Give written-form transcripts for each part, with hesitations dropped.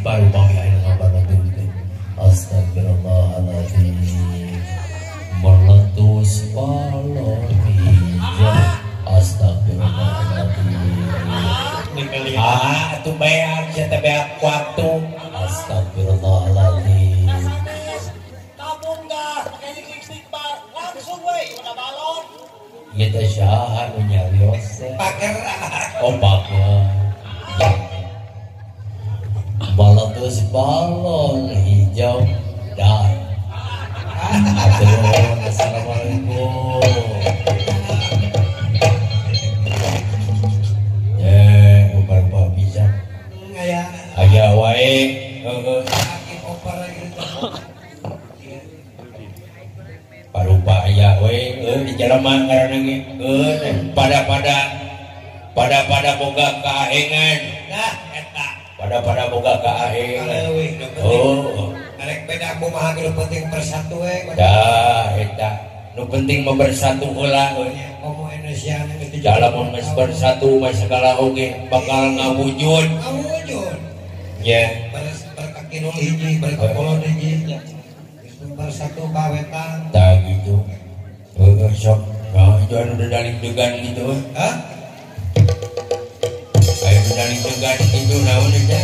baru panggilan kabar nanti. Astagfirullahaladzim. Meletus balon hijau. Astagfirullahaladzim. Itu beak, saya beak waktu. Astagfirullahaladzim. Tabung gas, pakai listrik bar, langsung weh, udah balon. Kita syahan nyarios. Pakai Oh pakai. Meletus balon hijau dan. Assalamualaikum. Beberapa bisa. Aya wae. Parupa aya wae di jelema ngaranna ge. Pada boga kaahengan. Nah, eta. Pada boga kaahengan. Oh, Arek beda kumaha nu penting bersatu we. dah eta. Nu penting membersatu heula. Komo Indonesia itu Jalamun geus bersatu mah segala oge bakal ngawujud. awujud. Nya, Berkaki nu hiji, berkepulon hiji. Bersatu kawetan. tah gitu. Sok. Nah, itu anu daling degan gitu. Hah? Aya daling degan itu naon eta?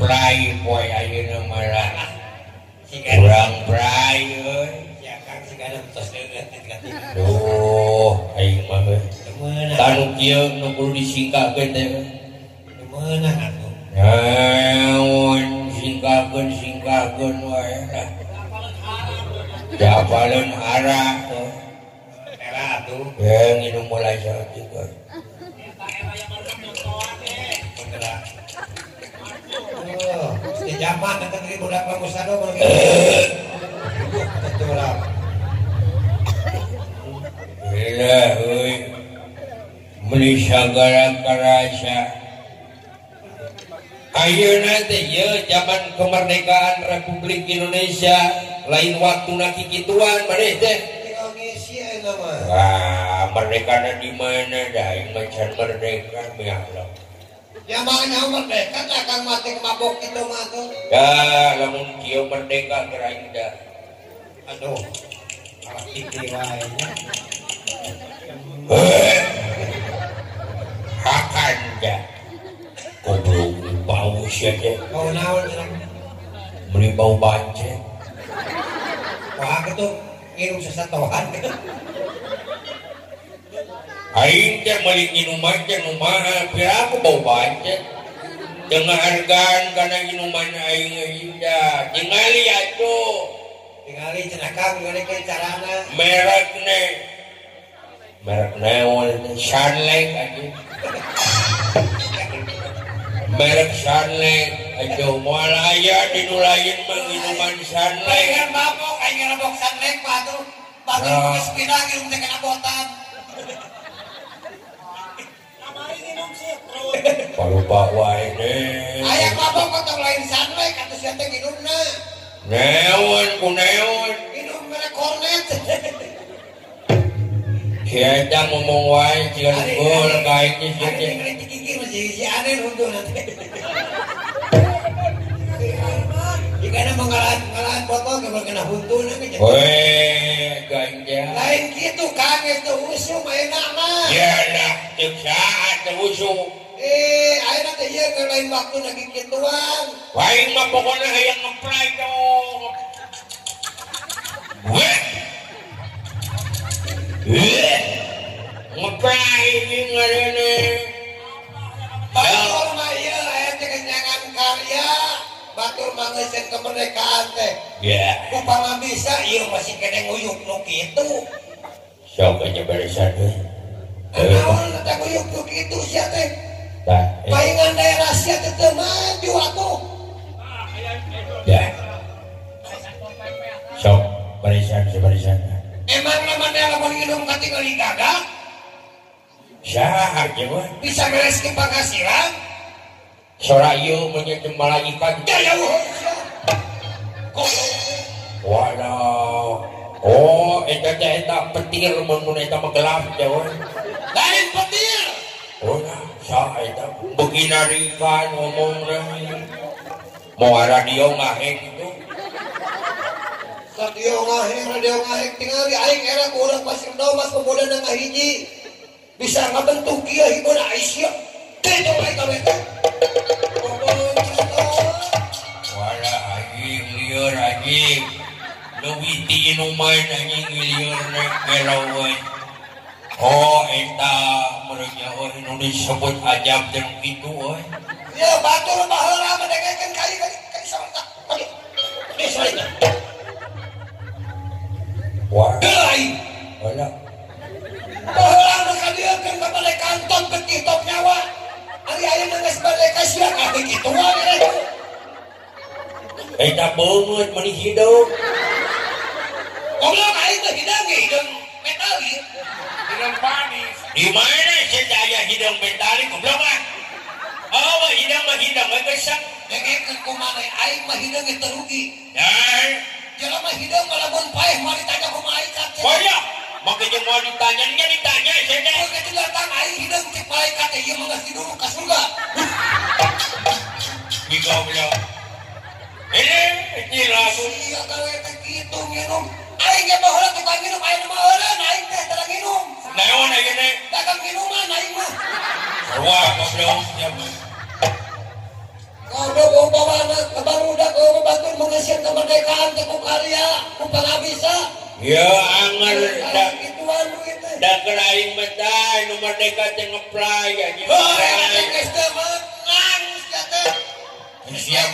Prai poe ayeuna marah. Urang prai euy. Ya Kang sigana tos deungeut ganti. Duh, aing mah euy. Demeunah. Tanu kieu nu kudu disingkakeun teh. Demeunah atuh. Naon singkakeun wae lah. Japaleun arah. Era atuh. Ya nginum mulai saat itu. Di zaman nanti di budak Lamusado betul lah. Gila, euy. Meuli sagala karasa. Ayeuna teh ieu zaman kemerdekaan Republik Indonesia lain waktuna kikituan maneh teh. Indonesia nama. Wah, merdekana di mana dah? Aing macan merdeka ya Allah. Zamannya merdeka tak akan mati mabok itu mah tuh. Dah, lamun kieu merdeka keur aing dah. Aduh. Malah pikir wae. Hakan dah. Goblok bau sia teh. Kau naon cenah? Meuli bau bancet. Wah itu ngirum sesatohan. Aing teh meuli minuman teh nu mahal, pira aku bau bancet. Jeung ngahargaan kana minuman aing ieu dah. Tingali atuh. Tingali cenah Kang gimana ke carana? Merek naon Shanlek anjing. Merek Shanlek aduh moal aya di nu lain mah minuman Shanlek. Kan mabok aing ngerabok sanlek mah tuh. Bagi geus pindah ngirum teh kana botan. Palupa wae deh. Aya mabok potong lain sanlek atuh sia teh nginumna. Naon ku naon? Minum merek Cornet. Kita ngomong wae jeung gol kain geus Ada teh. yang kritik gigi masih si aneh runtuh nanti. Jika ada mengalahan botol kemudian kena huntu nanti. Weh, ganja. Lain gitu Kang itu usum ayeuna mah. Ya lah, cek saat teh usum. Ayeuna teh ieu ke lain waktu lagi kituan. Waing mah pokona hayang ngepray dong. Weh. Ngepray ini ngarene. Batur mah ieu aya teh kenyangan karya. Batur mah ngeuseun kemerdekaan teh. Ya, Upama bisa ieu masih kene nguyuk nu kitu. sok aja beresan euy. Naon teh nguyuk nu kitu sia teh. Tah, Paingan daerah sia teh teu maju atuh. ya. Sok barisan sebarisan. Emang namanya lamun hidung katinggal gagak? Saha aja weh. Bisa beres ke Pangasiran? Sora ieu meunyeun malaikat. Jauh. Waduh. Oh, eta petir mun eta mah gelap jauh. Lain petir. Oh, saha eta beginarikan ngomong mau radio ngaheng itu. Radio ngaheng tinggal di aing era ku urang Pasir Domas pemuda na ngahiji. Bisa ngabentuk kieu hibur Aisyah. Teh coba eta eta. Wala anjing lieur anjing. Leuwih ti inuman anjing lieur nek gelauan. Oh, eta merenya nu disebut ajab jeung kitu euy. Ya batur baheula mendengarkeun kali sawarta. Oke. Sawarta. Wah. Lain. Wala. Baheula nu kadieun ka balik kantor ke TikTok nyawa. Ari aya geus balik ka sia kabeh kitu wae. Eta beungeut meuni hidup. Goblok aing teh hidang metalik. Hidung panis. Di mana saya hidung metalik goblok mah? Oh, hidung mah hidung geusang. Dengekeun kumaha aing mah hidang teh rugi. Dan Jelema hidang lamun paeh mah ditanya ku malaikat. oh ya, make jeung mau ditanya saya teh. Oke datang aing hidang ti malaikat teh ieu mah geus dulu ka surga. Di goblok. Ini lagu. Iya gawe teh kitu minum. Aing ge baheula tukang minum aing mah eureun aing teh tara minum. Naon aya teh? Dagang minuman aing mah. Wah, goblok. Goblok umpamana kabarudak eueuh batur mengeusieun kemerdekaan teh ku karya, ku pangabisa. Ya angel da Gituan duit teh. da keur aing mah tah nu merdeka teh ngeplay anjing. Oh, eta geus teh menang sia teh. Siap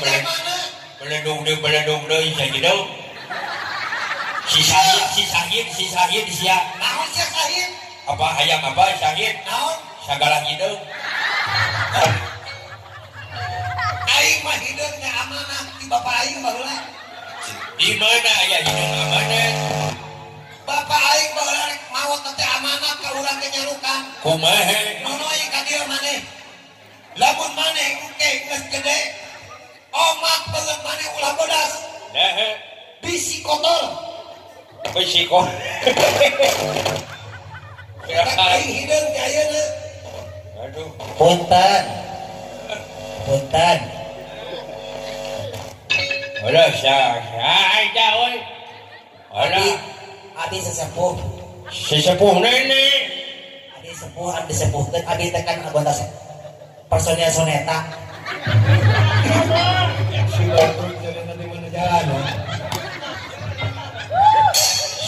beledug deui sakitu. Si Sahid sia. Naon sia Sahid? Apa hayang apa Sahid? Naon? Sagala hideung. Aing mah hideung teh amanah ti bapak aing baheula. Di mana aya hideung amanah? Bapak aing baheula rek maot teh amanah ka urang teh nyarukan. Kumaha? Nonoy ka dieu maneh. Lamun maneh engke geus gede. Omak beuleuh maneh ulah bodas. Nah, Bisi kotor. bisiko. Aing hideung teh ayeuna. Aduh. Punten. Alah sah aja euy. Alah Adi sesepuh. sesepuh nenek. Adi sepuh teh adi teh kan anggota personil soneta.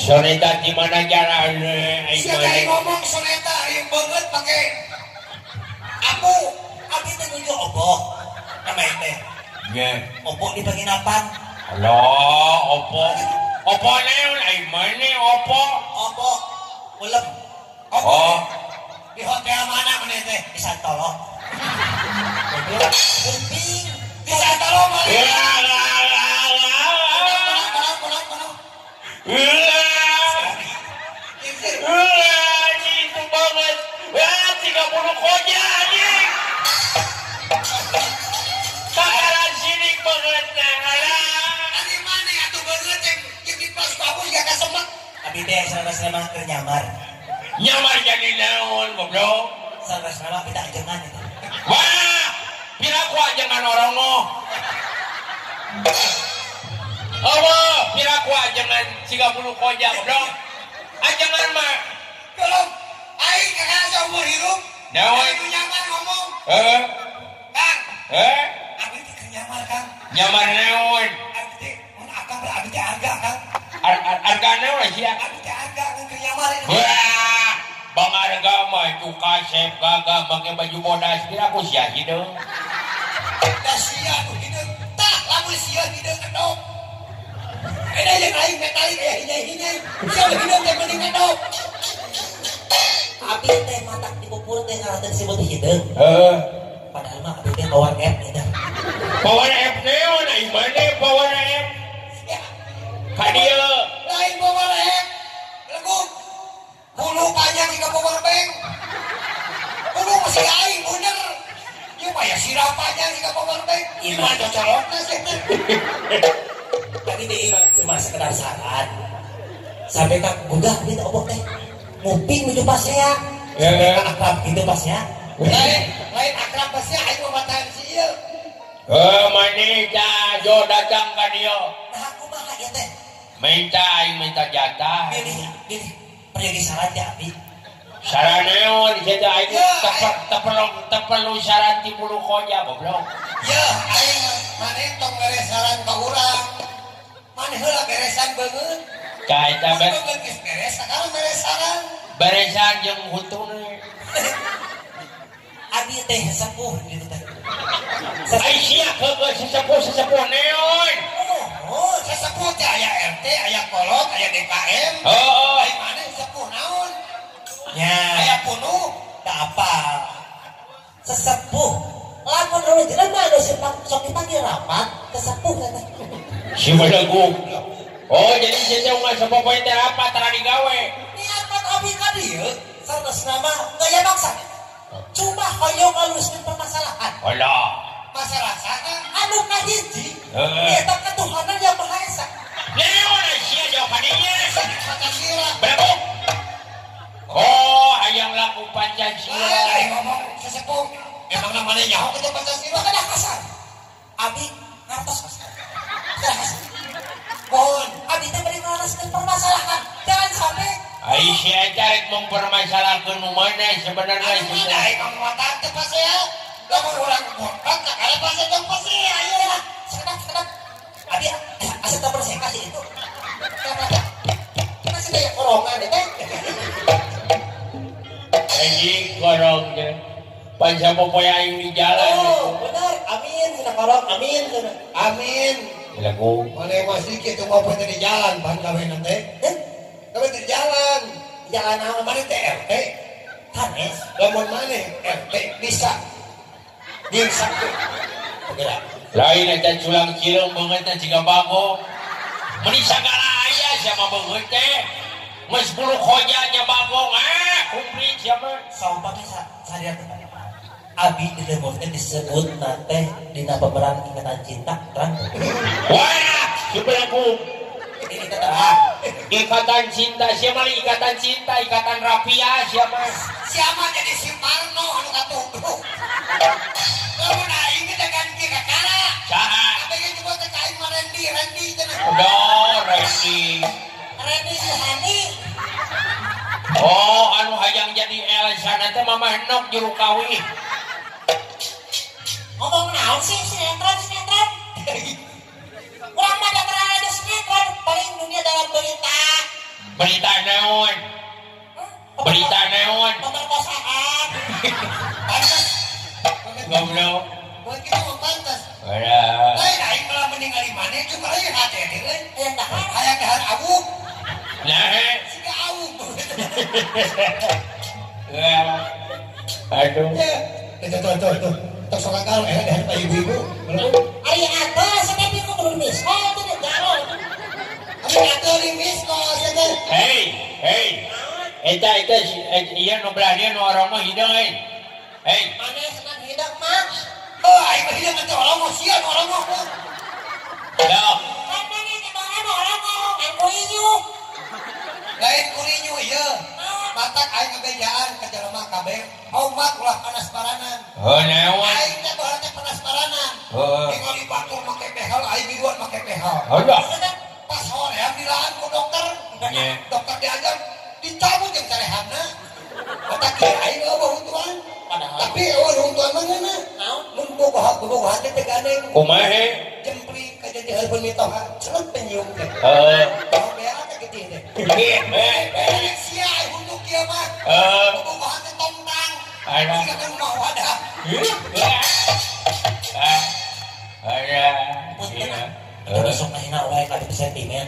Soneta di mana jalan aing Sia teh ngomong soneta aing beungeut pake apu. Adi teh nuju oboh. Namanya teh. Ya. Oboh di penginapan. Halo, opo naon aing mane opo? Oboh. Ulem. Oh, Di hotel mana maneh teh? Di Santolo. Kuping. Di Santolo maneh. ya itu banget. 30 koja anjing. Sakaran sinik banget nah. Ari maneh atuh beungeut cek di pos kamu ya kasemek. Abi teh selama keur nyamar. Nyamar jadi naon goblok. Selama kita ajengan itu. Wah, pira ku ajengan orang moh. Allah, pira ku ajengan 30 koja goblok. Ajengan mah. Kalau aing kakak seumur hidup. Naon? Aing nyamar ngomong. Kang, abi teh keur nyamar Kang. Nyamar naon? Abi teh mun akang abi teh harga Kang. Harga naon sia? Abi teh harga keur nyamar. Wah, Bang harga mah itu kasep gagah pakai baju bodas kira aku sia hideung. Da sia tuh hideung. Tah lamun sia hideung kedok. Ada yang aing metalik aya hinyai-hinyai. Sia hideung teh mending kedok. Abi teh matak di kupur teh ngaran disebut hideung. Padahal mah abi teh power app eta. Power F naon aing mane power F? Ya, Ka dieu. lain saran. Sampai kak budak gitu obok teh. Nguping gitu pas ya. Sampai kak akrab gitu pas ya. Lain akrab pas ya aing mah batahan si ieu. Manita jo datang ka dia. Nah aku mah ya teh. Minta jatah. Pilih pergi saran ya Abi. Saran naon kita aing teu perlu saran ti bulu koja goblok. Ya aing maneh tong beres saran ka urang. Maneh heula beresan beungeut. Ka eta beres sakarang beres saran. beresan jeung hutune. Abi teh sepuh gitu teh. Ai sia heueuh sesepuh neon. Oh, sesepuh teh aya RT, aya kolot, aya DKM. Oh, Ai maneh sepuh naon? Ya, Aya punuh. tak apa. Sesepuh. Lamun orang jalan mah ada sok dipanggil rapat, kesepuh teh. si belagu. Oh, jadi saya mah sepopoe teh apa tara digawe. Niatan abi ka dieu sanes nama gaya maksa. Cuma hoyong ngaluskeun permasalahan. Alah. Masalah sana Anu kahiji, eta ketuhanan yang Maha Esa. Neon sia jawabannya. Pancasila. Belagu. Oh, hayang laku Pancasila. Ai ngomong sesepuh. Emang namanya nyaho kita Pancasila Kada kasar. Abi ngartos kasar. Kada kasar. Mohon. Abi teh beri ngaluskeun permasalahan. Jangan sampai Aisyah tarik mempermasalahkan mana sebenarnya Aduh, ai kamu mata teh pas ya. Lamun urang botak kakara pas tong pas ya. Ayo lah. sekedap. Abi asal tak saya kasih itu. Masih banyak korongan deh teh. anjing korong je pancapopoe aing di jalan. Oh, benar. Amin, sudah korong. Amin, sudah. Amin. Belagu. Mana masih kita mau pergi di jalan, pan gawe nanti. Gawe di jalan. Jalan apa mana teh RT? Hanes. Lamun mana RT bisa. Bisa tuh. Kira. Lain eta culang cileung beungeut teh jiga bago. Meni sagala aya siapa beungeut teh. Geus 10 khojanya bagong kumplit siapa? Sampah sadar. Abi di lemur teh disebut nate dina pemeran ikatan cinta kan. Wah, si belagu. Ini kata Ikatan cinta siapa nih ikatan cinta, ikatan rapia siapa? Siapa jadi si Parno anu katubruk. Lamun aing teh ganti kakara. Saha? Apa yang coba teh kain mah Randy cenah. Udah, Randy. Reni Suhani. Oh, anu hayang jadi Elsa nanti mama henok juru kawi. Ngomong naon sih sinetron. Kurang mah ada pernah ada sinetron paling dunia dalam berita. Berita naon? Berita naon? Pemerkosaan. Pantas. Goblok. Buat kita mau pantas. Ada. Lain aing malah meninggali mana cuma aing hati deui. Yang dahar. Hayang dahar abu. Nah. Siga abu. Aduh. Ya. Tuh. Tok sokakal dahar pa ibu-ibu. Ari atas tapi ku belum misko itu di garol. Abi atuh di misko cenah. Hey. Eta iya nu belah dia nu orang mah hidung Hey. Mana senang hidup mah? Oh, aing mah hideung atuh orang mah sian orang mah. Yo. Karena ini kemarin orang ngomong aku inyu. Lain kurinyu ieu. Matak aing ngabejaan ka jelema kabeh. Omak ulah panas paranan. Oh, naon? Aing teh baheula teh panas paranan. Ningali batur make behel, aing biduan make behel. Aduh. Pas hoream dilaan ku dokter. Iya. Dokter diajar dicabut jeung carehanna. Matak kieu aing eueuh huntuan. Tapi eueuh huntuan mah ngana. Naon? Mun bogoh hati teh gandeng. Kumaha? Jempri ka jajaheun mitoha. Cenah penyium teh. Oh, bea teh gede teh. Sia untuk kieu mah. Bogoh hati tontang. Ada. Siga kan mah wadah. Ada. Kita besok mahina wae ka di sentimen.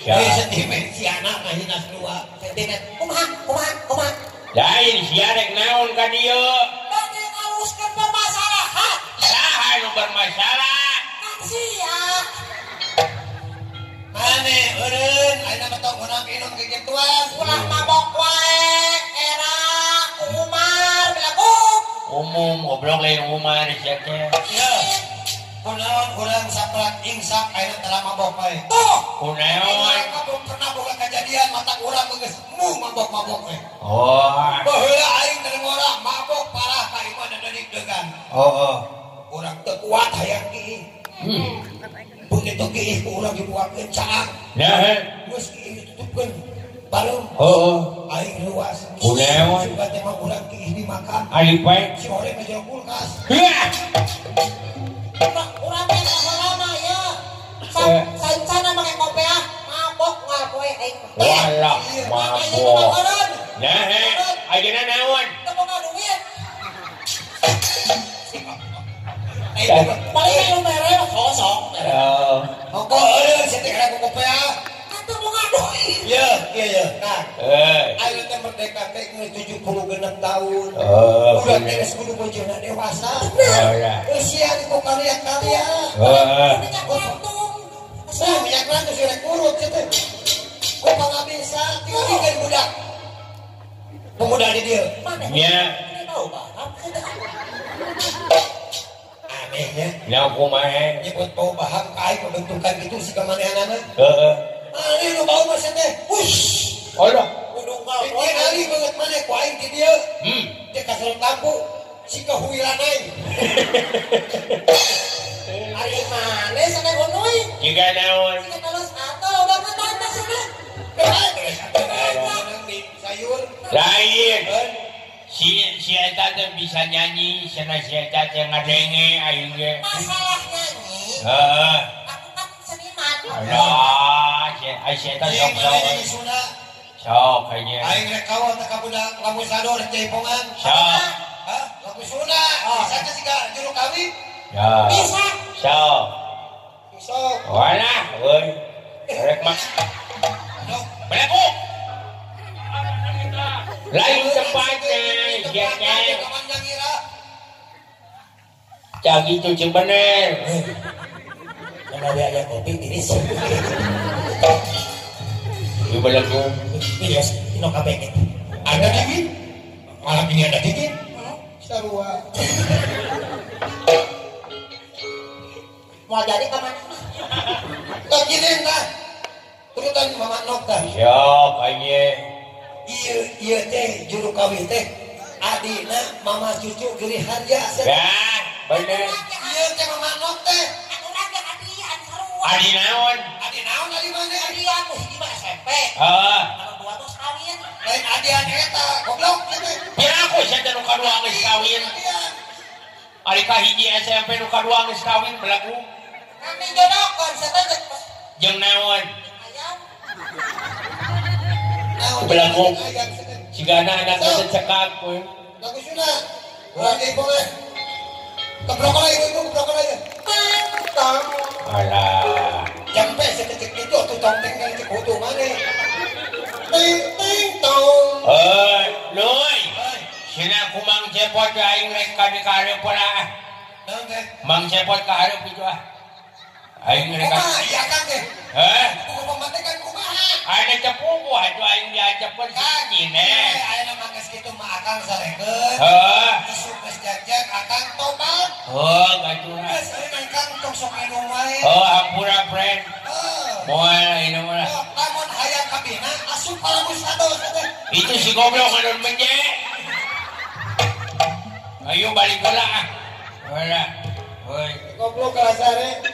Sentimen si anak mahina keluar. Sentimen. Kumaha? Lain siarek naon ka dieu? Bagi ngaluskeun permasalahan. Saha nu bermasalah? Sia. Mane eureun ayeuna mah tong meunang inung kegituan. Ulah mabok wae era Umar belagu. Umum goblok lain umar sia teh. Ya. Kunaon urang saprak ingsak ayeuna telah mabok bae. Kunaon? Kabung pernah boga kejadian mata urang geus mabok-mabok we. Oh. Baheula aing deung urang mabok parah ka imah dedik degan. Urang teu kuat hayang kieu. Begitu kieu ku urang dibuatkeun caang. Nah. Geus kieu ditutupkeun bareng. Aing luas. Kunaon? Suka teh mah urang kieu dimakan. Ari pae. Si ore mah jeung kulkas. Urang teh lama ya. Sancana make kopiah mabok ngapoe aing. Walah, mabok. Nah, ayeuna naon? Teu boga duit. Paling lu mere kosong. Monggo eueuh setik aku kopiah. Teu boga duit. Iya. Nah, ayeuna teh merdeka teh 76 tahun. Udah beres kudu bojona dewasa. Usian ku karya-karya. Minyak lantung. Minyak lantung sih rek urut teh. Ku pangabisa tinggal dikeun budak. Pemuda di dieu. Nya. Tahu bahap. Anehnya. Nya kumaha? Nyebut bau baham ka aing pembentukan gitu si kamanehanana. Aneh nu bau mah teh. Wush. Aduh. Kudu Ini kali banget mana ku aing di dieu. Teh kasar lampu si kahuilan aing. Ari mane sana gonoi. Jika naon? Kita terus atau udah ketanda sana. Sayur. Lain. Si eta teh bisa nyanyi, cenah si eta teh ngadenge aing ge. Masalah nyanyi. Aku kan seniman. Alah, si eta sok. Sok kayaknya. Aing rek kawan teh ka budak lamun sador jaipongan. Sok. Hah? Lamun suna. Bisa teh siga juru kawin. Ya. Bisa. Sok. Sok. Walah, euy. Rek mah. Belaku. Lain tempatnya, jangan. Cak gitu cing bener. Kalau dia ada kopi tiris. Ibu belaku. Ini ino kabeh. Ada dingin? Malam ini ada dingin? Sarua. Mau jadi kemana? Tak gini nah. Turutan mama nok tah. Siap kayaknya. Iya teh juru kawin teh. Adina mama cucu geri harja. Dah, bener. Iya teh mama nok teh. Aku lagi hadiah sarua. Adi naon? Adi naon dari mana? Hadiah aku hiji mah SMP. Heeh. Kalau dua tuh kawin. Lain adian eta goblok teh. Pira aku saya nu kadua geus kawin. Ari ka hiji SMP nu kadua geus kawin belaku. Kami jodohkan saya Jeung naon? ayam. Belaku. Sigana anak teh cekak we. Lagu sunat. Urang di boleh. Keblok ibu keblok aja. Tong. Alah. Jampe seketik itu tuh tongteng yang cekutu mana? Ting tong. Loy. Sina ku Mang Cepot aing rek ka di karep pola. Naon teh? Mang Cepot ka hareup itu ah. Aing rek. Iya kan teh. Buku pembatekan kumaha? Ada cepuku atuh aing diacepkeun kaki ne. Ayeuna mah geus kitu mah akang sarekeun. Isu geus jajak akang tobat. Gatuna. Geus ayeuna kang tong sok minum wae. Ampura friend. Moal ini mah. Lamun hayang kabina asup kalamun sados teh. Itu si goblok anu menye. Ayo balik heula ah. Heula. Hoi. Goblok kasare.